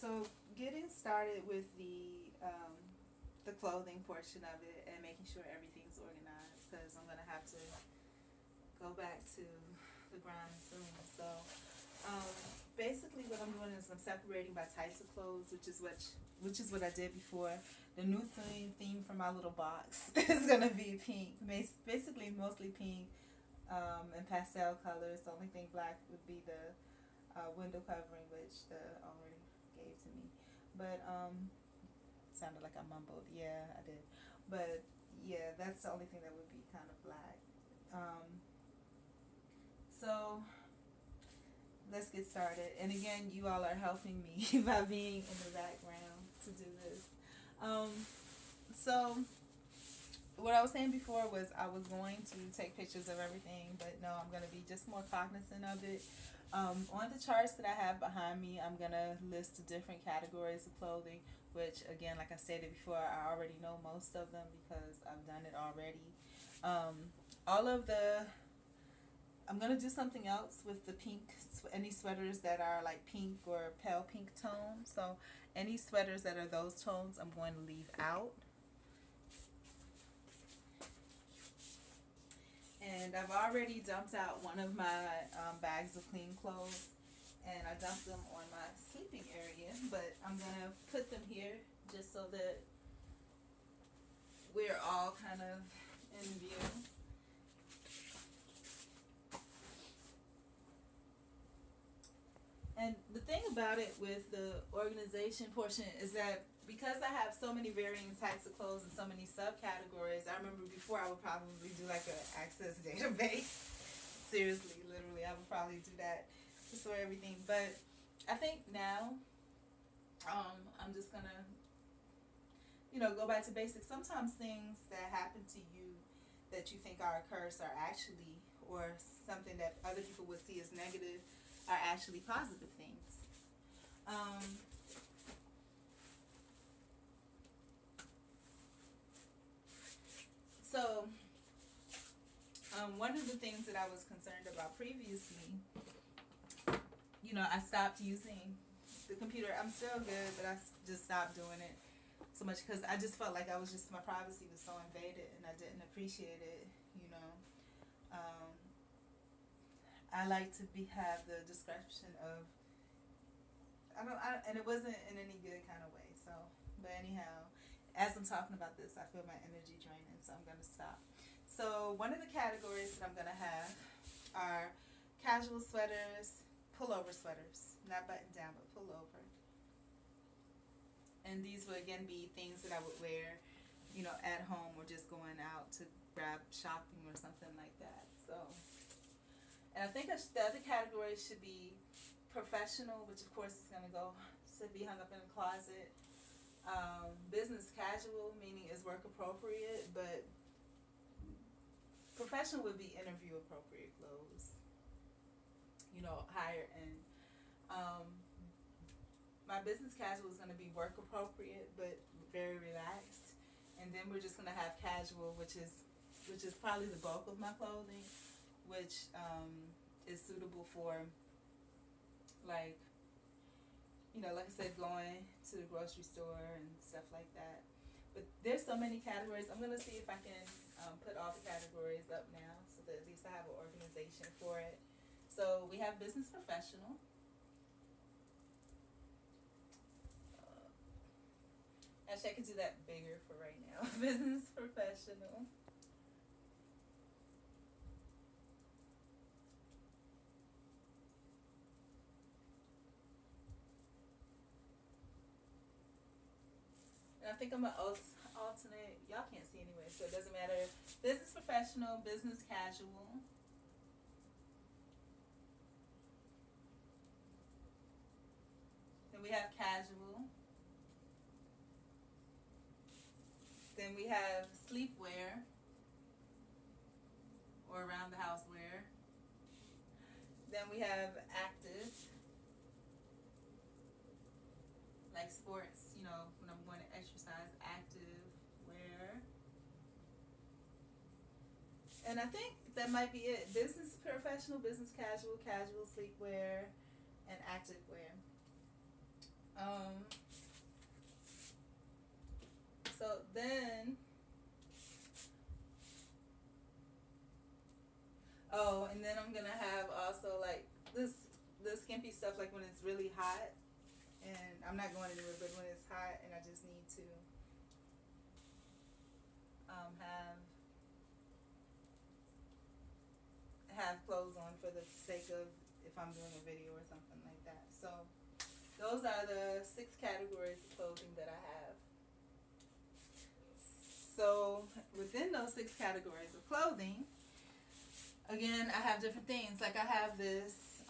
So getting started with the clothing portion of it and making sure everything's organized because I'm gonna have to go back to the grind soon. So um, basically, what I'm doing is I'm separating by types of clothes, which is what I did before. The new theme for my little box is gonna be pink, basically mostly pink and pastel colors. The only thing black would be the window covering, which the owner gave to me. But sounded like I mumbled. Yeah, I did. But yeah, that's the only thing that would be kind of black. So let's get started. And again, you all are helping me by being in the background to do this. Um, so what I was saying before was I was going to take pictures of everything, but no, I'm going to be just more cognizant of it. On the charts that I have behind me, I'm going to list the different categories of clothing, which, again, like I stated before, I already know most of them because I've done it already. All of the I'm gonna do something else with the pink. Any sweaters that are like pink or pale pink tone. So any sweaters that are those tones, I'm going to leave out. And I've already dumped out one of my bags of clean clothes, and I dumped them on my sleeping area. But I'm gonna put them here just so that we're all kind of in view. And the thing about it with the organization portion is that because I have so many varying types of clothes and so many subcategories, I remember before I would probably do like an access database. Seriously, literally, I would probably do that to store everything. But I think now, I'm just gonna, go back to basics. Sometimes things that happen to you that you think are a curse are actually, or something that other people would see as negative, are actually positive things. Um, so, one of the things that I was concerned about previously, I stopped using the computer. I'm still good, but I just stopped doing it so much because I just felt like my privacy was so invaded and I didn't appreciate it, you know. Um, I like to have the description of and it wasn't in any good kind of way. So, but anyhow, as I'm talking about this, I feel my energy draining, so I'm gonna stop. So, one of the categories that I'm gonna have are casual sweaters, pullover sweaters, not button down, but pullover. And these would again be things that I would wear, at home or just going out to grab shopping or something like that. So, and I think the other category should be professional, which of course is going to be hung up in a closet. Business casual, meaning is work appropriate, but professional would be interview appropriate clothes, higher end. Um, my business casual is going to be work appropriate, but very relaxed. And then we're just going to have casual, which is probably the bulk of my clothing, which is suitable for, like, like I said, going to the grocery store and stuff like that. But there's so many categories. I'm going to see if I can put all the categories up now so that at least I have an organization for it. So we have business professional. Actually, I could do that bigger for right now. Business professional. And I think I'm gonna alternate. Y'all can't see anyway, so it doesn't matter. Business professional, business casual. Then we have casual. Then we have sleepwear or around the house wear. Then we have active, like sports, when I'm going to exercise, active wear. And I think that might be it. Business professional, business casual, casual sleepwear, and active wear. Um, so then, oh, and then I'm gonna have also like the skimpy stuff like when it's really hot, and I'm not going anywhere, but when it's hot and I just need to have clothes on for the sake of if I'm doing a video or something like that. So those are the 6 categories of clothing that I have. So within those 6 categories of clothing, again, I have different things. Like I have this,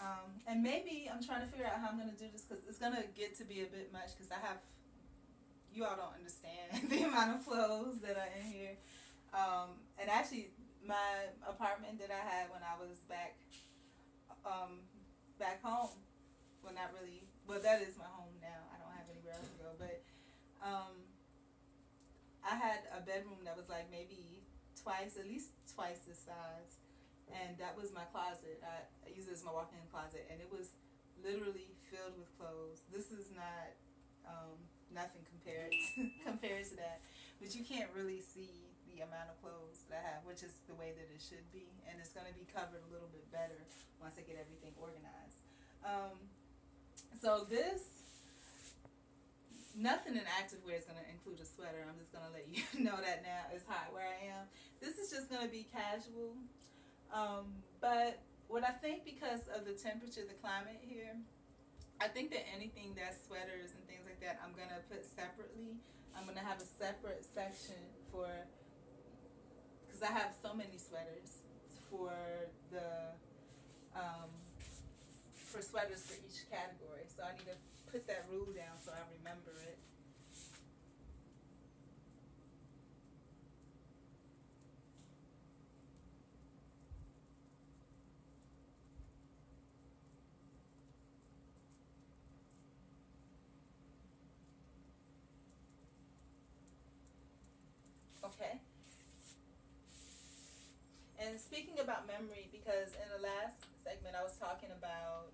and maybe I'm trying to figure out how I'm going to do this because it's going to get to be a bit much because I have, you all don't understand the amount of clothes that are in here. And actually, my apartment that I had when I was back home, well, not really, well, that is my home now. I don't have anywhere else to go, but I had a bedroom that was like maybe at least twice this size, and that was my closet. I use it as my walk-in closet, and it was literally filled with clothes. This is not nothing compared to that, but you can't really see the amount of clothes that I have, which is the way that it should be, and it's going to be covered a little bit better once I get everything organized. So this, nothing in activewear is going to include a sweater. I'm just going to let you know that now. It's hot where I am. This is just going to be casual. But what I think, because of the temperature, the climate here, I think that anything that's sweaters and things like that, I'm going to put separately. I'm going to have a separate section for, because I have so many sweaters for for sweaters for each category. So I need to put that rule down so I remember it. Okay. And speaking about memory, because in the last segment I was talking about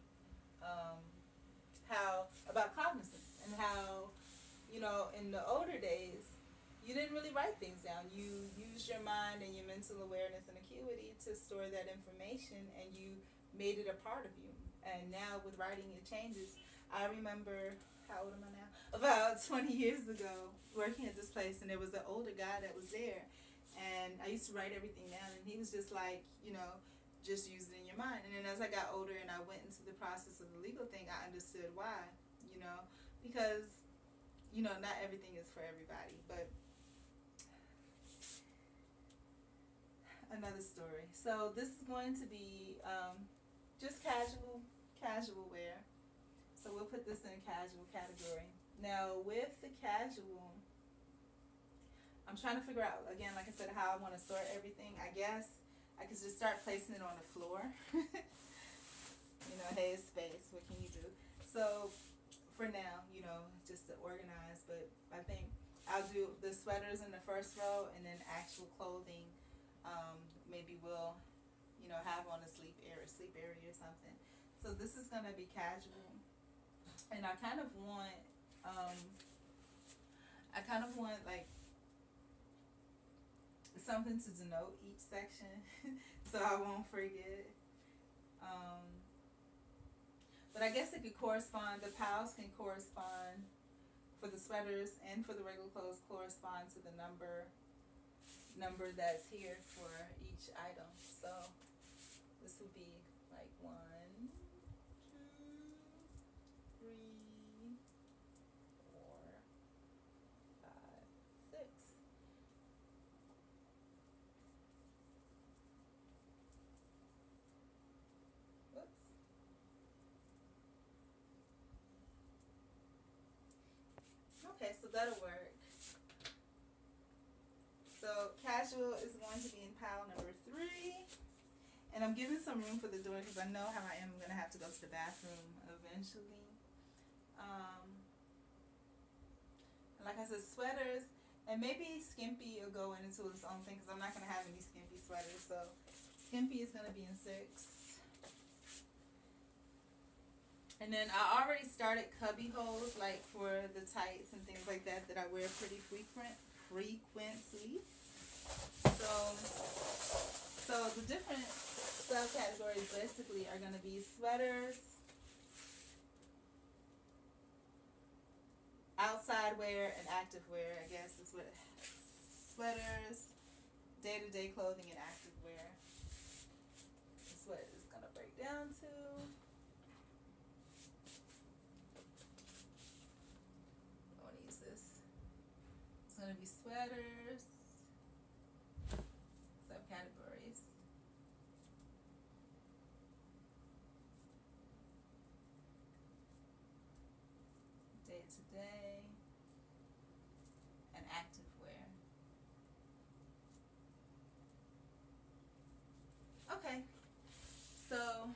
about cognizance and how, in the older days, you didn't really write things down. You used your mind and your mental awareness and acuity to store that information, and you made it a part of you. And now with writing, it changes. I remember, how old am I now? About 20 years ago, working at this place, and there was an older guy that was there. And I used to write everything down, and he was just like, just use it in your mind. And then as I got older and I went into the process of the legal thing, I understood why, because, not everything is for everybody. But another story. So this is going to be just casual wear. So we'll put this in a casual category. Now with the casual, I'm trying to figure out, again, like I said, how I want to sort everything. I guess I could just start placing it on the floor. Hey, it's space. What can you do? So for now, just to organize. But I think I'll do the sweaters in the first row, and then actual clothing. Maybe we'll, have on a sleep area or something. So this is gonna be casual, and I kind of want like something to denote each section so I won't forget. But I guess it could correspond, the pals can correspond for the sweaters and for the regular clothes, correspond to the number that's here for each item. So this would be like 1, 2, 3, 4, 5, 6. Whoops. Okay, so that'll work. So casual is going to be in pile number 3. And I'm giving some room for the door because I know how I am going to have to go to the bathroom eventually. Like I said, sweaters, and maybe skimpy will go into its own thing because I'm not going to have any skimpy sweaters. So skimpy is going to be in 6. And then I already started cubby holes, like for the tights and things like that I wear pretty frequently. So, so the different subcategories basically are going to be sweaters, outside wear, and active wear. I guess is what sweaters, day-to-day clothing, and active wear is what it's going to break down to. I want to use this. It's going to be sweaters, subcategories. Day to day and active wear. Okay, so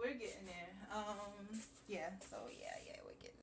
we're getting there. Yeah. So yeah,